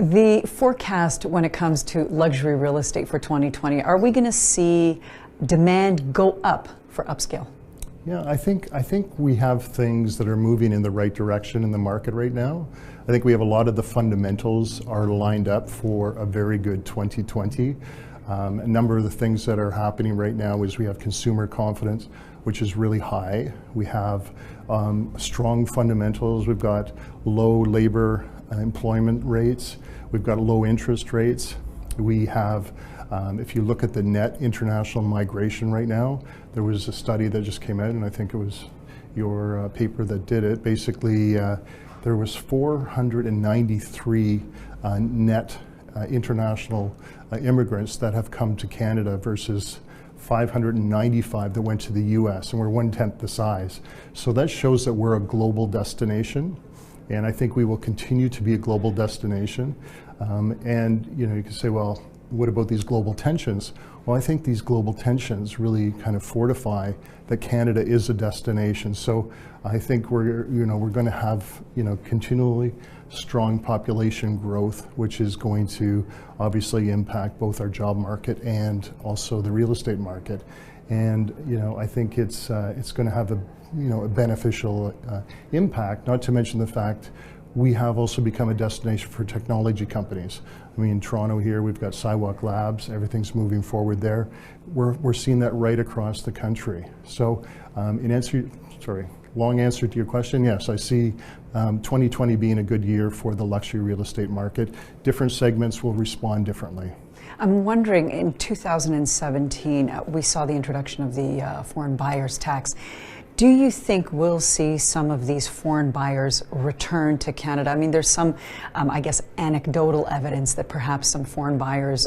The forecast when it comes to luxury real estate for 2020, are we going to see demand go up for upscale? Yeah, I think we have things that are moving in the right direction in the market right now. I think we have a lot of the fundamentals are lined up for a very good 2020. A number of the things that are happening right now is we have consumer confidence, which is really high. We have strong fundamentals. We've got low labor employment rates. We've got low interest rates. We have, if you look at the net international migration right now, there was a study that just came out, and I think it was your paper that did it. Basically, there was 493 net international immigrants that have come to Canada versus 595 that went to the US, and we're 1/10 the size. So that shows that we're a global destination, and I think we will continue to be a global destination. And you can say, well, what about these global tensions? Well, I think these global tensions really kind of fortify that Canada is a destination. So I think we're going to have continually strong population growth, which is going to obviously impact both our job market and also the real estate market. And I think it's going to have a beneficial impact. Not to mention the fact we have also become a destination for technology companies. I mean, in Toronto here, we've got Sidewalk Labs, everything's moving forward there. We're seeing that right across the country. So long answer to your question, yes, I see 2020 being a good year for the luxury real estate market. Different segments will respond differently. I'm wondering, in 2017, we saw the introduction of the foreign buyers tax. Do you think we'll see some of these foreign buyers return to Canada? I mean, there's some, I guess, anecdotal evidence that perhaps some foreign buyers,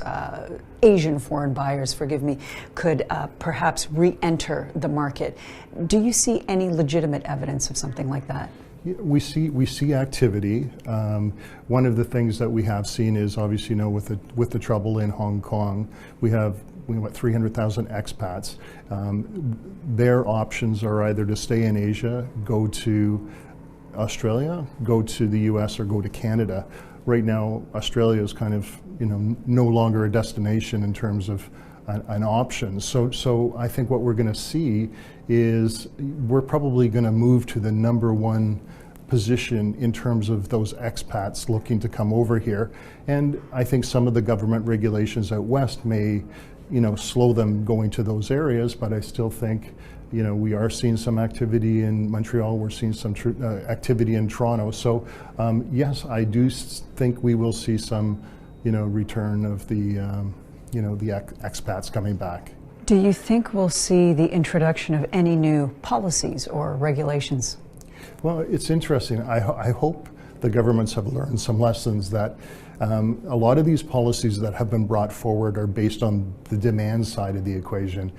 Asian foreign buyers, forgive me, could perhaps re-enter the market. Do you see any legitimate evidence of something like that? We see activity. One of the things that we have seen is obviously, with the trouble in Hong Kong, we have 300,000 expats. Their options are either to stay in Asia, go to Australia, go to the US, or go to Canada. Right now, Australia is kind of no longer a destination in terms of an option. So I think what we're going to see is we're probably going to move to the number one position in terms of those expats looking to come over here. And I think some of the government regulations out west may slow them going to those areas, but I still think we are seeing some activity in Montreal, we're seeing some activity in Toronto. So yes, I do think we will see some return of the the expats coming back. Do you think we'll see the introduction of any new policies or regulations? Well, it's interesting. I hope the governments have learned some lessons that a lot of these policies that have been brought forward are based on the demand side of the equation.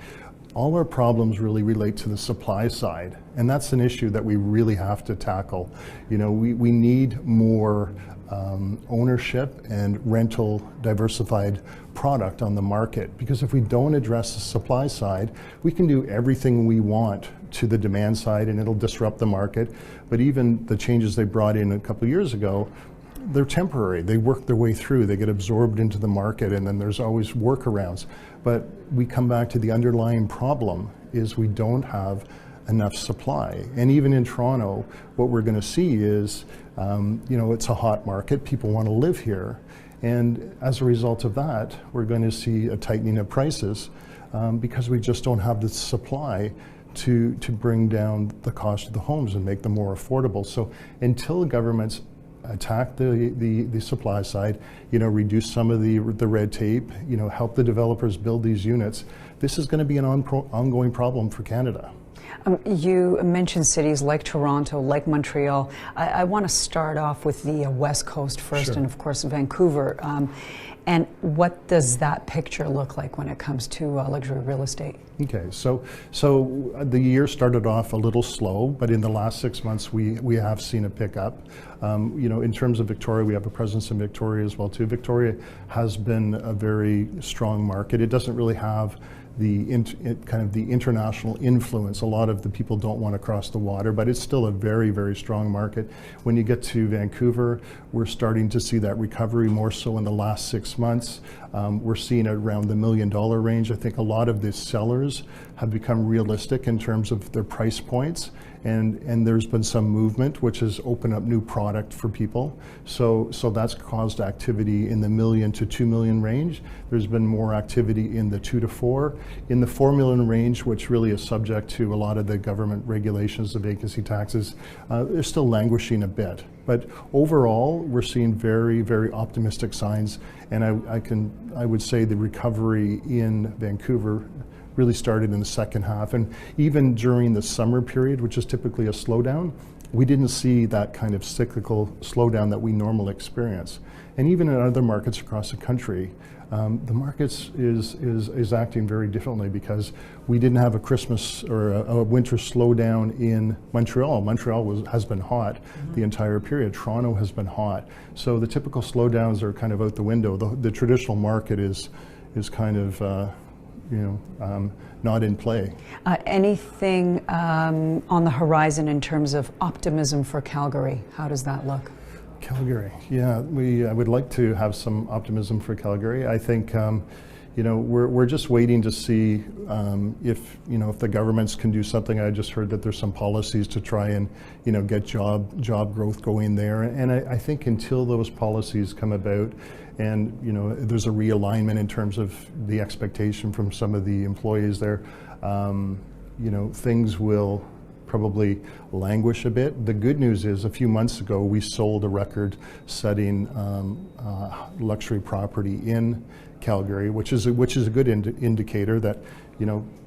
All our problems really relate to the supply side, and that's an issue that we really have to tackle. We need more ownership and rental diversified product on the market, because if we don't address the supply side, we can do everything we want to the demand side and it'll disrupt the market. But even the changes they brought in a couple of years ago, they're temporary. They work their way through, they get absorbed into the market, and then there's always workarounds. But we come back to the underlying problem is we don't have enough supply. And even in Toronto, what we're going to see is, it's a hot market. People want to live here. And as a result of that, we're going to see a tightening of prices because we just don't have the supply to bring down the cost of the homes and make them more affordable. So until governments attack the supply side, reduce some of the red tape, help the developers build these units, this is going to be an ongoing problem for Canada. You mentioned cities like Toronto, like Montreal. I want to start off with the West Coast first, Sure. And of course Vancouver. And what does that picture look like when it comes to luxury real estate? Okay, so the year started off a little slow, but in the last 6 months we have seen a pickup. In terms of Victoria, we have a presence in Victoria as well too. Victoria has been a very strong market. It doesn't really have kind of the international influence. A lot of the people don't want to cross the water, but it's still a very, very strong market. When you get to Vancouver, we're starting to see that recovery more so in the last 6 months. We're seeing it around the $1 million range. I think a lot of the sellers have become realistic in terms of their price points, and there's been some movement which has opened up new product for people. So that's caused activity in the $1 million to $2 million range. There's been more activity in the 2 to 4. In the $4 million range, which really is subject to a lot of the government regulations, the vacancy taxes, they're still languishing a bit. But overall, we're seeing very, very optimistic signs, and I would say the recovery in Vancouver really started in the second half. And even during the summer period, which is typically a slowdown, we didn't see that kind of cyclical slowdown that we normally experience. And even in other markets across the country, the markets is acting very differently because we didn't have a Christmas or a winter slowdown in Montreal. Montreal has been hot the entire period. Toronto has been hot. So the typical slowdowns are kind of out the window. The traditional market is kind of not in play. Anything on the horizon in terms of optimism for Calgary? How does that look? Calgary, yeah, I would like to have some optimism for Calgary. I think we're just waiting to see if the governments can do something. I just heard that there's some policies to try and get job growth going there, and I think until those policies come about, and there's a realignment in terms of the expectation from some of the employees there, things will probably languish a bit. The good news is a few months ago we sold a record-setting luxury property in Calgary, which is a good indicator that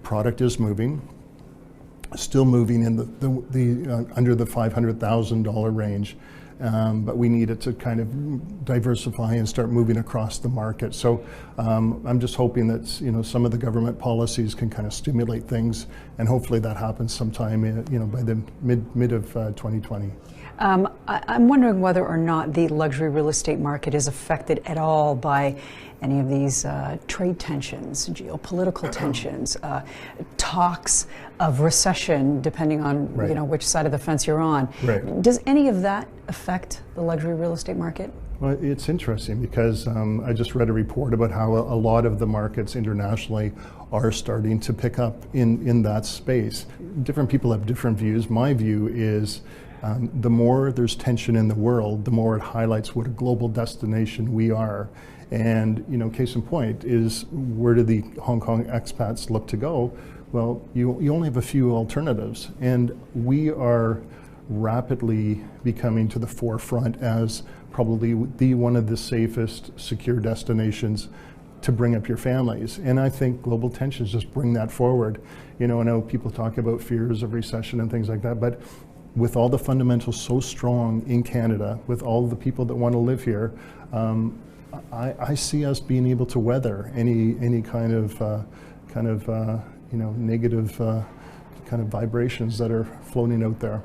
product is moving, still moving in the under the $500,000 range. But we needed to kind of diversify and start moving across the market. So I'm just hoping that some of the government policies can kind of stimulate things, and hopefully that happens sometime by the mid of 2020. I'm wondering whether or not the luxury real estate market is affected at all by any of these trade tensions, geopolitical tensions, talks of recession, depending on which side of the fence you're on. Right. Does any of that affect the luxury real estate market? Well, it's interesting because I just read a report about how a lot of the markets internationally are starting to pick up in that space. Different people have different views. My view is the more there's tension in the world, the more it highlights what a global destination we are. And case in point is, where do the Hong Kong expats look to go? Well, you only have a few alternatives, and we are rapidly becoming to the forefront as probably one of the safest, secure destinations to bring up your families. And I think global tensions just bring that forward. I know people talk about fears of recession and things like that, but with all the fundamentals so strong in Canada, with all the people that want to live here, I see us being able to weather any kind of negative kind of vibrations that are floating out there.